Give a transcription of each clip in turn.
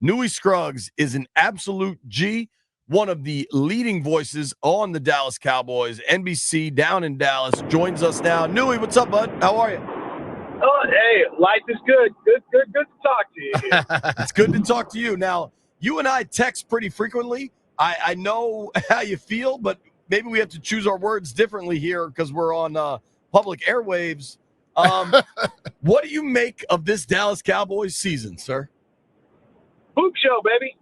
Newy Scruggs is an absolute G, one of the leading voices on the Dallas Cowboys. NBC down in Dallas joins us now. Newy, what's up, bud? How are you? Oh, hey, life is good. Good to talk to you here. It's good to talk to you. Now, you and I text pretty frequently. I know how you feel, but maybe we have to choose our words differently here because we're on public airwaves. What do you make of this Dallas Cowboys season, sir? Hoop show, baby.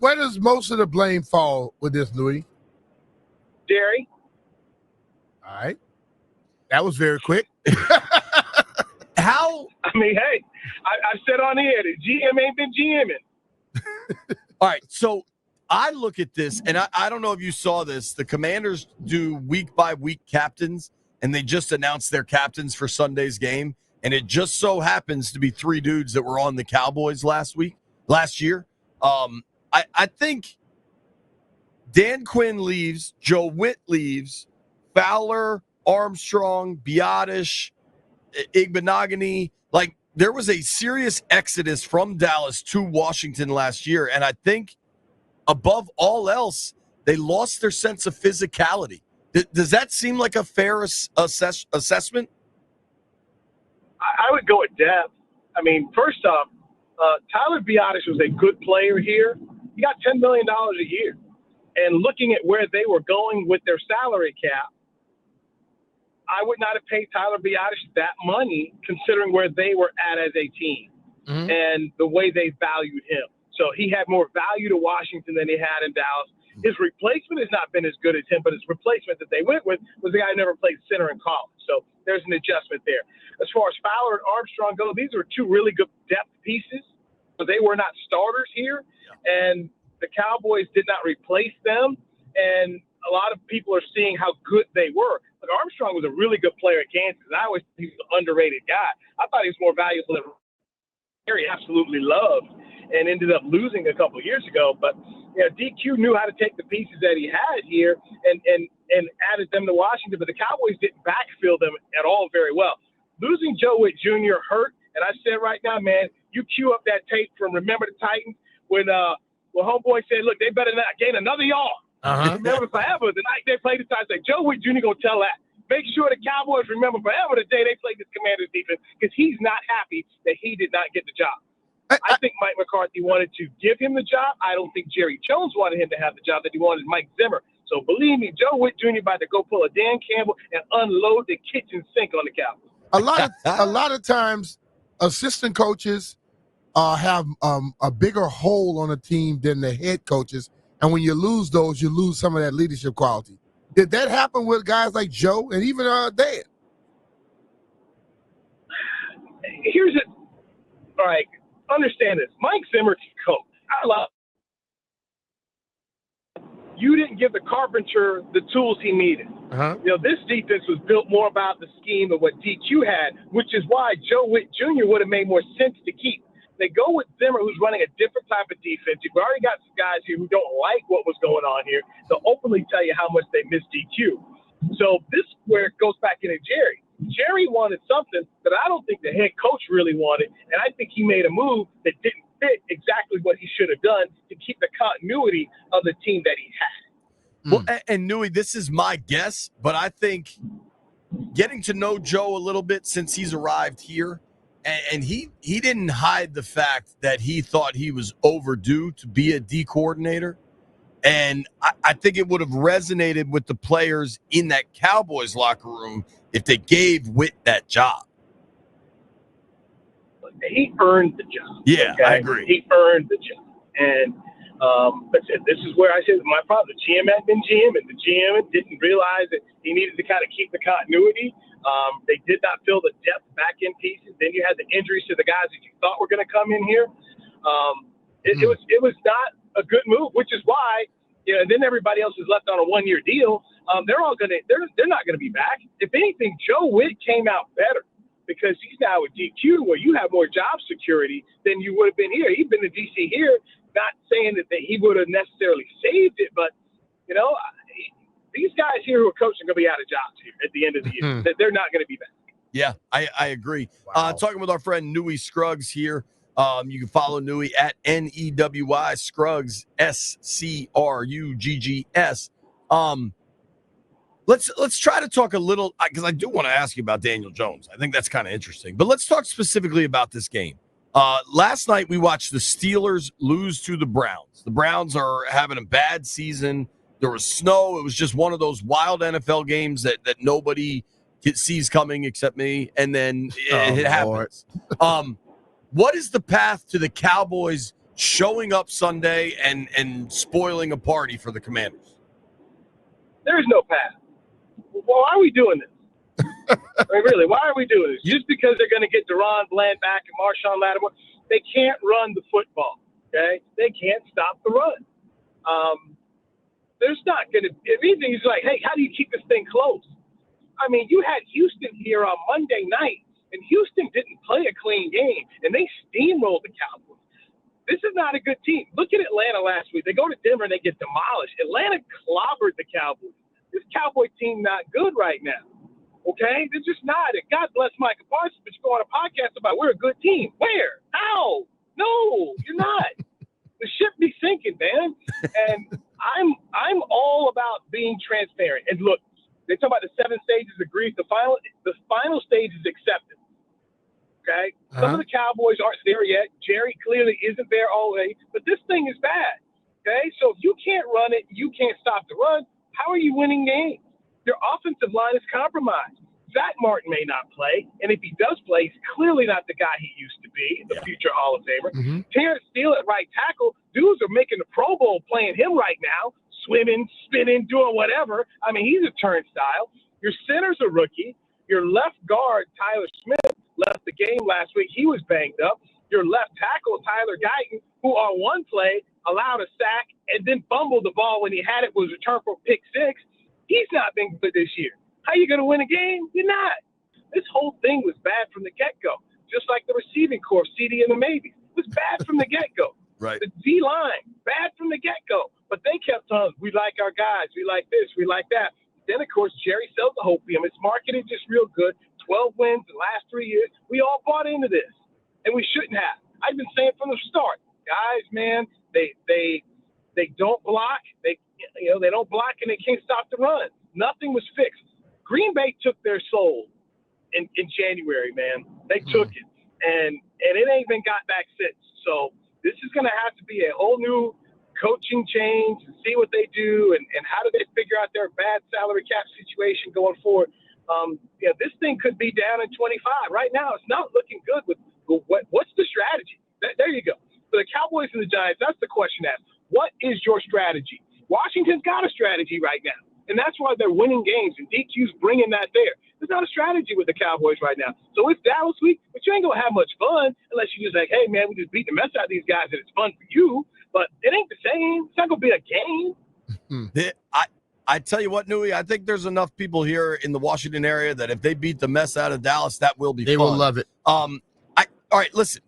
Where does most of the blame fall with this, Louis? Jerry. All right. That was very quick. How? I mean, hey, I've said on the air that GM ain't been GMing. All right, so I look at this, and I don't know if you saw this. The Commanders do week-by-week captains, and they just announced their captains for Sunday's game, and it just so happens to be three dudes that were on the Cowboys last year. I think Dan Quinn leaves, Joe Whitt leaves, Fowler, Armstrong, Biotish, Igbenogany. Like, there was a serious exodus from Dallas to Washington last year, and I think above all else, they lost their sense of physicality. Does that seem like a fair assessment? I would go with depth. I mean, first off, Tyler Biotish was a good player here. He got $10 million a year. And looking at where they were going with their salary cap, I would not have paid Tyler Biotish that money considering where they were at as a team and the way they valued him. So he had more value to Washington than he had in Dallas. His replacement has not been as good as him, but his replacement that they went with was the guy who never played center in college. So there's an adjustment there. As far as Fowler and Armstrong go, these are two really good depth pieces, but they were not starters here. And the Cowboys did not replace them. And a lot of people are seeing how good they were. But Armstrong was a really good player at Kansas. And I always think he was an underrated guy. I thought he was more valuable than Harry absolutely loved and ended up losing a couple of years ago. But DQ knew how to take the pieces that he had here and added them to Washington. But the Cowboys didn't backfill them at all very well. Losing Joe Whitt Jr. hurt. And I said right now, man, you cue up that tape from Remember the Titans when homeboy said, look, they better not gain another yard. Remember forever the night they played the Titans. Like, Joe Whitt Jr. gonna tell that. Make sure the Cowboys remember forever the day they played this Commanders defense because he's not happy that he did not get the job. I think Mike McCarthy wanted to give him the job. I don't think Jerry Jones wanted him to have the job that he wanted Mike Zimmer. So believe me, Joe Whitt Jr. about to go pull a Dan Campbell and unload the kitchen sink on the Cowboys. A lot of times, assistant coaches have a bigger hold on a team than the head coaches, and when you lose those, you lose some of that leadership quality. Did that happen with guys like Joe and even Dan? Here's it. All right, understand this. Mike Zimmer can coach. I love. You didn't give the carpenter the tools he needed. This defense was built more about the scheme of what DQ had, which is why Joe Whitt Jr. would have made more sense to keep. They go with Zimmer, who's running a different type of defense. You've already got some guys here who don't like what was going on here. They'll openly tell you how much they miss DQ. So this is where it goes back into Jerry. Jerry wanted something that I don't think the head coach really wanted, and I think he made a move that didn't fit exactly what he should have done to keep the continuity of the team that he had. Well, and Newy, this is my guess, but I think getting to know Joe a little bit since he's arrived here, and he didn't hide the fact that he thought he was overdue to be a D coordinator. And I think it would have resonated with the players in that Cowboys locker room if they gave Whitt that job. He earned the job. Yeah, okay? I agree. He earned the job. And this is where I said my problem. The GM had been GM, and the GM didn't realize that he needed to kind of keep the continuity. They did not fill the depth back in pieces. Then you had the injuries to the guys that you thought were going to come in here. It was not a good move, which is why then everybody else is left on a 1-year deal. They're not going to be back. If anything, Joe Whitt came out better because he's now with DQ, where you have more job security than you would have been here. He'd been to DC here. Not saying that he would have necessarily saved it, but these guys here who are coaching are going to be out of jobs here at the end of the year. They're not going to be back. Yeah, I agree. Wow. Talking with our friend Newy Scruggs here. You can follow Newy at NEWY Scruggs, SCRUGGS. Let's try to talk a little, because I do want to ask you about Daniel Jones. I think that's kind of interesting. But let's talk specifically about this game. Last night we watched the Steelers lose to the Browns. The Browns are having a bad season. There was snow. It was just one of those wild NFL games that nobody sees coming except me, and then it happens. What is the path to the Cowboys showing up Sunday and spoiling a party for the Commanders? There is no path. Well, why are we doing this? I mean, really, why are we doing this? Just because they're going to get Deron Bland back and Marshawn Lattimore? They can't run the football, okay? They can't stop the run. There's not going to – if anything, he's like, hey, how do you keep this thing close? I mean, you had Houston here on Monday night, and Houston didn't play a clean game, and they steamrolled the Cowboys. This is not a good team. Look at Atlanta last week. They go to Denver, and they get demolished. Atlanta clobbered the Cowboys. This Cowboy team not good right now, okay? They're just not. And God bless Micah Parsons, but you go on a podcast about we're a good team. Where? How? No, you're not. The ship be sinking, man. And I'm all about being transparent. And look, they talk about the 7 stages of grief. The final stage is acceptance. Okay? Some of the Cowboys aren't there yet. Jerry clearly isn't there all the way. But this thing is bad. Okay? So if you can't run it, you can't stop the run, how are you winning games? Your offensive line is compromised. Zach Martin may not play, and if he does play, he's clearly not the guy he used to be, the future Hall of Famer. Terrence Steele at right tackle, dudes are making the Pro Bowl playing him right now, swimming, spinning, doing whatever. I mean, he's a turnstile. Your center's a rookie. Your left guard, Tyler Smith, left the game last week. He was banged up. Your left tackle, Tyler Guyton, who on one play allowed a sack and then fumbled the ball when he had it, was returned for pick 6. He's not been good this year. How you going to win a game? You're not. This whole thing was bad from the get-go, just like the receiving corps, CD and the Maybes. It was bad from the get-go. Right. The D-line, bad from the get-go. But they kept on, we like our guys, we like this, we like that. Then, of course, Jerry sells the hopium. It's marketed just real good. 12 wins in the last 3 years. We all bought into this, and we shouldn't have. I've been saying from the start, guys, man, they don't block. They don't block, and they can't stop the run. Nothing was fixed. Green Bay took their soul in January, man. They took it, and it ain't been got back since. So this is going to have to be a whole new coaching change and see what they do and how do they figure out their bad salary cap situation going forward. This thing could be down in 25. Right now, it's not looking good with what's the strategy? There you go. For the Cowboys and the Giants, that's the question asked. What is your strategy? Washington's got a strategy right now, and that's why they're winning games, and DQ's bringing that there. There's not a strategy with the Cowboys right now. So it's Dallas week, but you ain't going to have much fun unless you just like, hey, man, we just beat the mess out of these guys, and it's fun for you. But it ain't the same. It's not going to be a game. I tell you what, Newy, I think there's enough people here in the Washington area that if they beat the mess out of Dallas, that will be fun. They will love it. All right, listen.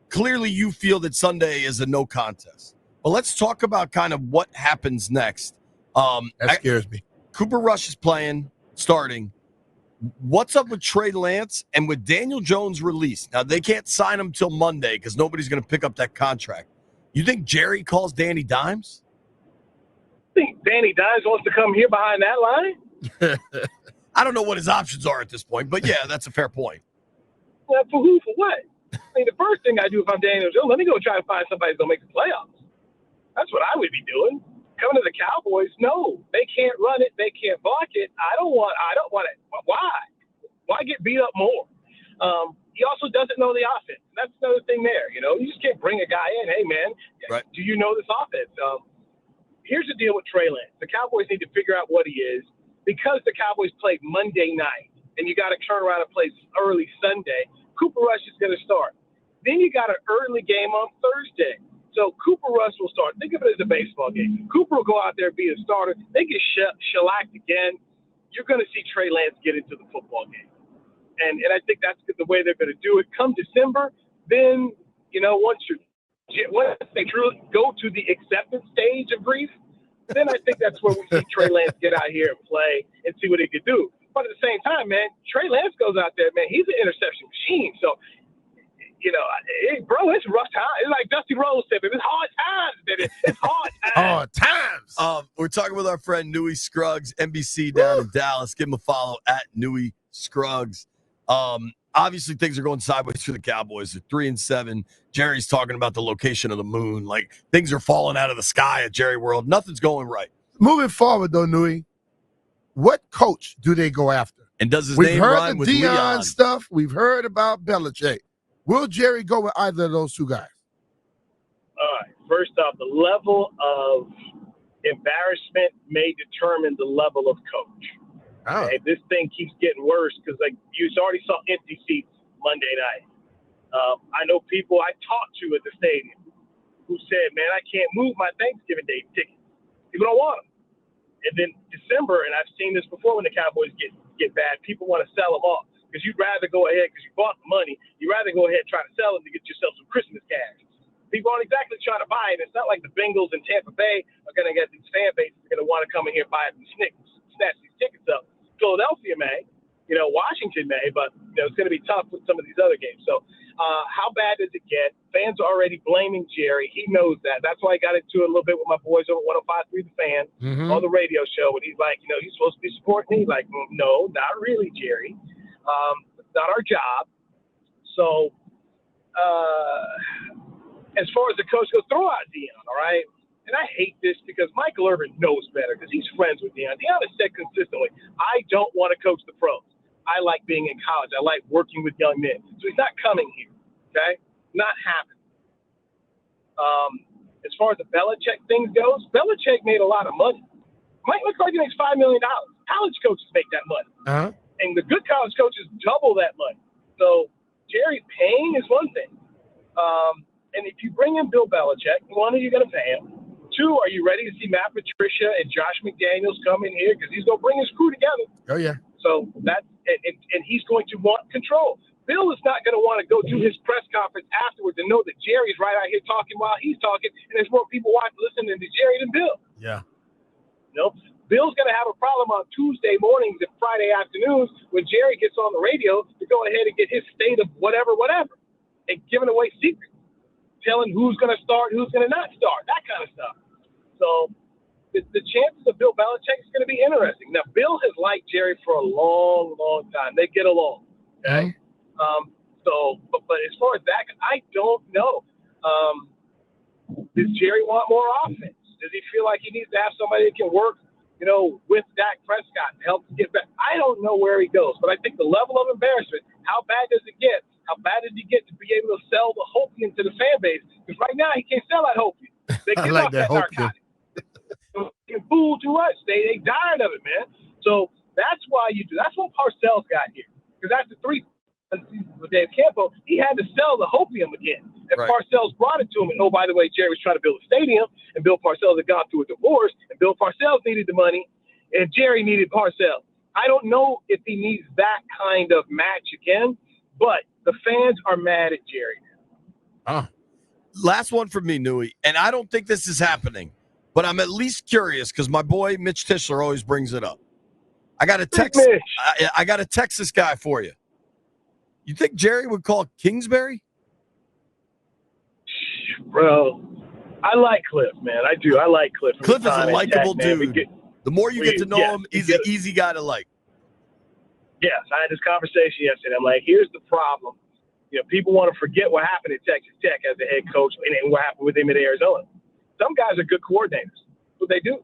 Clearly you feel that Sunday is a no contest. But let's talk about kind of what happens next. That scares me. Cooper Rush is starting. What's up with Trey Lance and with Daniel Jones released? Now, they can't sign him till Monday because nobody's going to pick up that contract. You think Jerry calls Danny Dimes? I think Danny Dimes wants to come here behind that line. I don't know what his options are at this point, but yeah, that's a fair point. Well, for who? For what? I mean, the first thing I do if I'm Daniel Jones, let me go try to find somebody who's going to make the playoffs. That's what I would be doing. Coming to the Cowboys, no, they can't run it. They can't block it. I don't want it. Why? Why get beat up more? He also doesn't know the offense. That's another thing there. You just can't bring a guy in. Hey, man, right. Do you know this offense? Here's the deal with Trey Lance. The Cowboys need to figure out what he is because the Cowboys played Monday night, and you got to turn around and play early Sunday. Cooper Rush is going to start. Then you got an early game on Thursday. So Cooper Rush will start. Think of it as a baseball game. Cooper will go out there and be a starter. They get shellacked again. You're going to see Trey Lance get into the football game. And I think that's the way they're going to do it. Come December, then, once they truly go to the acceptance stage of grief, then I think that's where we see Trey Lance get out here and play and see what he can do. But at the same time, man, Trey Lance goes out there, man. He's an interception machine. So, bro, it's rough time. It's like Dusty Rose said, it's hard times, baby. It's hard times. Hard times. We're talking with our friend Newy Scruggs, NBC down in Dallas. Give him a follow at Newy Scruggs. Obviously, things are going sideways for the Cowboys. They're 3-7. Jerry's talking about the location of the moon. Like, things are falling out of the sky at Jerry World. Nothing's going right. Moving forward, though, Newy, what coach do they go after? And does his name rhyme with We've heard the Deion Leon stuff. We've heard about Belichick. Will Jerry go with either of those two guys? All right. First off, the level of embarrassment may determine the level of coach. Oh. Okay? This thing keeps getting worse because, like, you already saw empty seats Monday night. I know people I talked to at the stadium who said, man, I can't move my Thanksgiving Day tickets. People don't want them. And then December, and I've seen this before when the Cowboys get bad, people want to sell them off. Because you'd rather go ahead, because you bought the money, you'd rather go ahead and try to sell them to get yourself some Christmas cash. People aren't exactly trying to buy it. It's not like the Bengals in Tampa Bay are going to get these fan bases are going to want to come in here and buy some snatch these tickets up. Philadelphia may, Washington may, but it's going to be tough with some of these other games. So how bad does it get? Fans are already blaming Jerry. He knows that. That's why I got into it a little bit with my boys over 105.3 The Fan on the radio show. And he's like, you're supposed to be supporting me. He's like, no, not really, Jerry. It's not our job. So as far as the coach goes, throw out Deion, all right? And I hate this because Michael Irvin knows better because he's friends with Deion. Deion has said consistently, I don't want to coach the pros. I like being in college. I like working with young men. So he's not coming here, okay? Not happening. As far as the Belichick thing goes, Belichick made a lot of money. Mike McCarthy makes $5 million. College coaches make that money. Uh-huh. And the good college coaches double that money. So Jerry paying is one thing. And if you bring in Bill Belichick, one, are you going to pay him? Two, are you ready to see Matt Patricia and Josh McDaniels come in here? Because he's going to bring his crew together. Oh, yeah. So that's and he's going to want control. Bill is not going to want to go do his press conference afterwards and know that Jerry's right out here talking while he's talking, and there's more people listening to Jerry than Bill. Yeah. Bill's going to have a problem on Tuesday mornings and Friday afternoons when Jerry gets on the radio to go ahead and get his state of whatever, and giving away secrets, telling who's going to start, who's going to not start, that kind of stuff. So the chances of Bill Belichick is going to be interesting. Now, Bill has liked Jerry for a long, long time. They get along. Okay. But as far as that, I don't know. Does Jerry want more offense? Does he feel like he needs to have somebody that can work, with Dak Prescott to help get back? I don't know where he goes, but I think the level of embarrassment, how bad does it get? How bad does he get to be able to sell the Hopium to the fan base? Because right now he can't sell that Hopium. They get off that narcotic. Fool to us. They tired of it, man. So that's why you do. That's what Parcells got here. Because after 3 seasons with Dave Campo, he had to sell the Hopium again. And right. Parcells brought it to him. And oh, by the way, Jerry was trying to build a stadium, and Bill Parcells had gone through a divorce, and Bill Parcells needed the money, and Jerry needed Parcells. I don't know if he needs that kind of match again, but the fans are mad at Jerry now. Last one from me, Newy, and I don't think this is happening. But I'm at least curious because my boy Mitch Tischler always brings it up. I got a text. I got a Texas guy for you. You think Jerry would call Kingsbury? Bro, I like Kliff, man. I do. I like Kliff. Kliff is a likable dude. The more you get to know him, he's an easy guy to like. Yes, I had this conversation yesterday. I'm like, here's the problem. People want to forget what happened at Texas Tech as the head coach and what happened with him at Arizona. Some guys are good coordinators. That's what they do.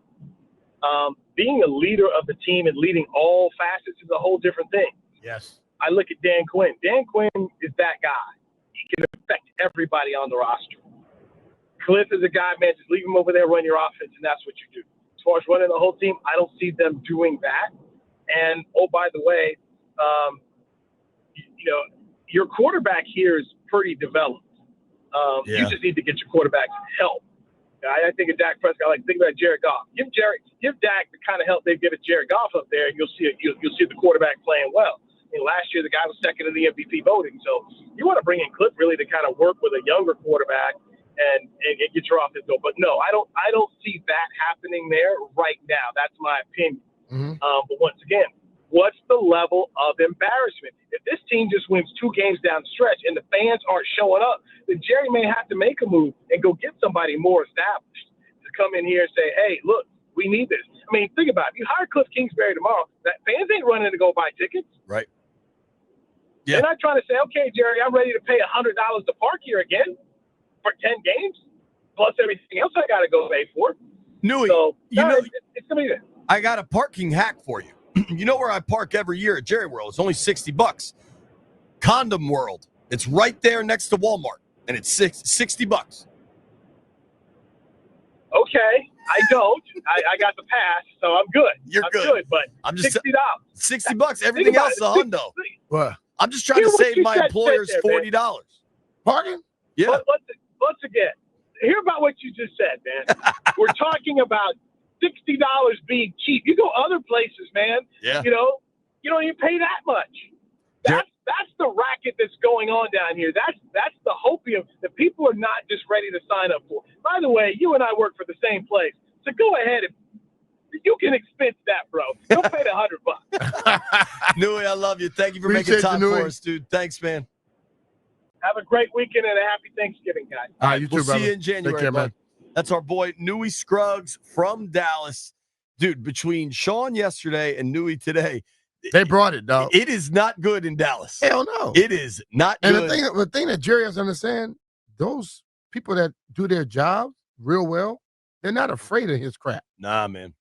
Being a leader of the team and leading all facets is a whole different thing. Yes. I look at Dan Quinn. Dan Quinn is that guy. He can affect everybody on the roster. Kliff is a guy, man, just leave him over there, run your offense, and that's what you do. As far as running the whole team, I don't see them doing that. And, oh, by the way, your quarterback here is pretty developed. You just need to get your quarterback help. I think of Dak Prescott. Think about Jared Goff. Give Dak the kind of help they give at Jared Goff up there, and you'll see the quarterback playing well. Last year the guy was second in the MVP voting, so you want to bring in Kliff really to kind of work with a younger quarterback and get your offense going. But no, I don't see that happening there right now. That's my opinion. Mm-hmm. But once again, what's the level of embarrassment? If this team just wins 2 games down the stretch and the fans aren't showing up, then Jerry may have to make a move and go get somebody more established to come in here and say, hey, look, we need this. I mean, think about it. If you hire Kliff Kingsbury tomorrow, that fans ain't running to go buy tickets. Right. Yeah. They're not trying to say, okay, Jerry, I'm ready to pay $100 to park here again for 10 games, plus everything else I got to go pay for. Newy, So, you know, it's going to be there. I got a parking hack for you. You know where I park every year at Jerry World? It's only $60. Condom World. It's right there next to Walmart, and it's $60. Okay, I don't. I got the pass, so I'm good. You're I'm good. But I'm just $60. $60. Everything else is a hundo. What? I'm just trying to save my employers $40. Parking? Yeah. But once again, hear about what you just said, man. We're talking about $60 being cheap. You go other places, man. Yeah. You know, you don't even pay that much. That's the racket that's going on down here. That's the hopium that people are not just ready to sign up for. By the way, you and I work for the same place, so go ahead and you can expense that, bro. Don't pay the $100. Newy, I love you. Thank you for Appreciate making time you, Newy. for us, dude. Thanks, man. Have a great weekend and a happy Thanksgiving, guys. All right, you too, We'll brother. see you in January, Take care, bud. man. That's our boy, Newy Scruggs from Dallas. Dude, between Sean yesterday and Newy today, They brought it, dog. it is not good in Dallas. Hell no. It is not And good. the thing that Jerry has to understand, those people that do their job real well, they're not afraid of his crap. Nah, man.